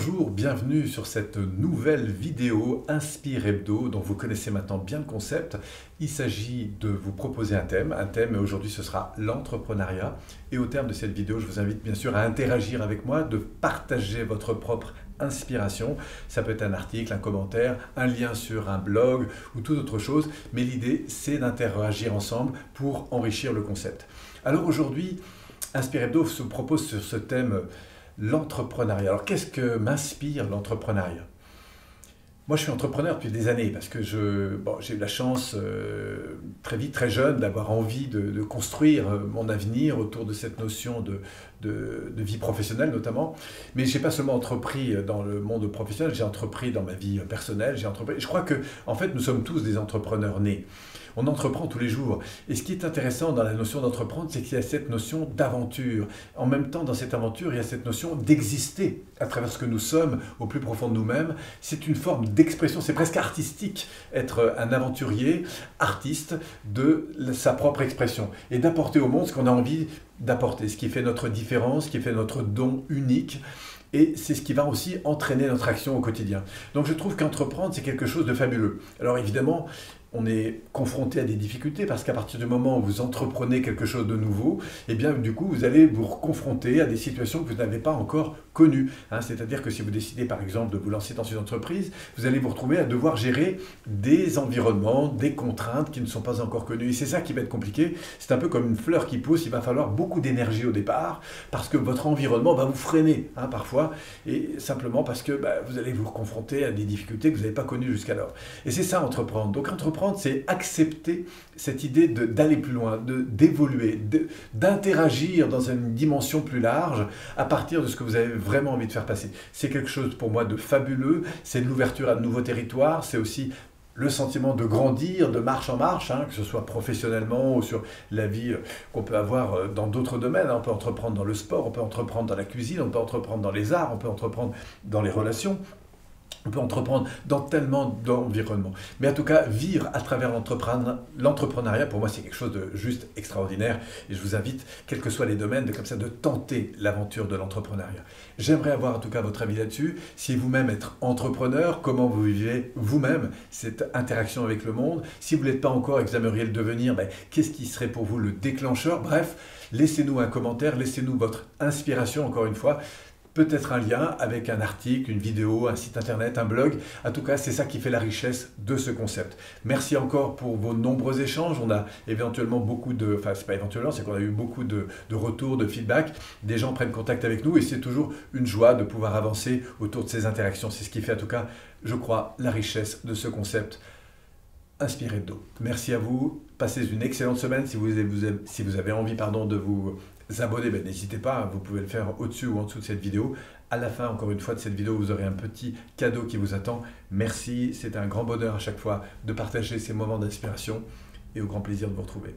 Bonjour, bienvenue sur cette nouvelle vidéo Inspire Hebdo dont vous connaissez maintenant bien le concept. Il s'agit de vous proposer un thème et aujourd'hui ce sera l'entrepreneuriat. Et au terme de cette vidéo, je vous invite bien sûr à interagir avec moi, de partager votre propre inspiration. Ça peut être un article, un commentaire, un lien sur un blog ou toute autre chose. Mais l'idée, c'est d'interagir ensemble pour enrichir le concept. Alors aujourd'hui, Inspire Hebdo se propose sur ce thème l'entrepreneuriat. Alors qu'est-ce que m'inspire l'entrepreneuriat? Moi je suis entrepreneur depuis des années parce que j'ai eu la chance très vite, très jeune, d'avoir envie de construire mon avenir autour de cette notion de vie professionnelle notamment. Mais je n'ai pas seulement entrepris dans le monde professionnel, j'ai entrepris dans ma vie personnelle, je crois que en fait nous sommes tous des entrepreneurs nés. On entreprend tous les jours. Et ce qui est intéressant dans la notion d'entreprendre, c'est qu'il y a cette notion d'aventure. En même temps, dans cette aventure, il y a cette notion d'exister à travers ce que nous sommes au plus profond de nous-mêmes. C'est une forme d'expression, c'est presque artistique, être un aventurier, artiste de sa propre expression et d'apporter au monde ce qu'on a envie d'apporter, ce qui fait notre différence, ce qui fait notre don unique. Et c'est ce qui va aussi entraîner notre action au quotidien. Donc je trouve qu'entreprendre, c'est quelque chose de fabuleux. Alors évidemment, on est confronté à des difficultés parce qu'à partir du moment où vous entreprenez quelque chose de nouveau, eh bien du coup vous allez vous confronter à des situations que vous n'avez pas encore connues. C'est-à-dire que si vous décidez par exemple de vous lancer dans une entreprise, vous allez vous retrouver à devoir gérer des environnements, des contraintes qui ne sont pas encore connues. Et c'est ça qui va être compliqué. C'est un peu comme une fleur qui pousse, il va falloir beaucoup d'énergie au départ parce que votre environnement va vous freiner parfois et simplement parce que vous allez vous confronter à des difficultés que vous n'avez pas connues jusqu'alors. Et c'est ça entreprendre. Donc entreprendre, c'est accepter cette idée d'aller plus loin, d'évoluer, d'interagir dans une dimension plus large à partir de ce que vous avez vraiment envie de faire passer. C'est quelque chose pour moi de fabuleux, c'est de l'ouverture à de nouveaux territoires, c'est aussi le sentiment de grandir de marche en marche, que ce soit professionnellement ou sur la vie qu'on peut avoir dans d'autres domaines. On peut entreprendre dans le sport, on peut entreprendre dans la cuisine, on peut entreprendre dans les arts, on peut entreprendre dans les relations. On peut entreprendre dans tellement d'environnements. Mais en tout cas, vivre à travers l'entrepreneuriat, pour moi, c'est quelque chose de juste extraordinaire. Et je vous invite, quels que soient les domaines, de tenter l'aventure de l'entrepreneuriat. J'aimerais avoir en tout cas votre avis là-dessus. Si vous-même êtes entrepreneur, comment vous vivez vous-même cette interaction avec le monde? Si vous n'êtes pas encore et que vous aimeriez le devenir, qu'est-ce qui serait pour vous le déclencheur? Bref, laissez-nous un commentaire, laissez-nous votre inspiration, encore une fois. Peut-être un lien avec un article, une vidéo, un site internet, un blog. En tout cas, c'est ça qui fait la richesse de ce concept. Merci encore pour vos nombreux échanges. On a éventuellement beaucoup de... Enfin, c'est pas éventuellement, c'est qu'on a eu beaucoup de retours, de feedback. Des gens prennent contact avec nous et c'est toujours une joie de pouvoir avancer autour de ces interactions. C'est ce qui fait en tout cas, je crois, la richesse de ce concept. Inspire Hebdo. Merci à vous. Passez une excellente semaine. Si vous avez envie de vous abonner, n'hésitez pas. Vous pouvez le faire au-dessus ou en dessous de cette vidéo. À la fin, encore une fois, de cette vidéo, vous aurez un petit cadeau qui vous attend. Merci. C'est un grand bonheur à chaque fois de partager ces moments d'inspiration et au grand plaisir de vous retrouver.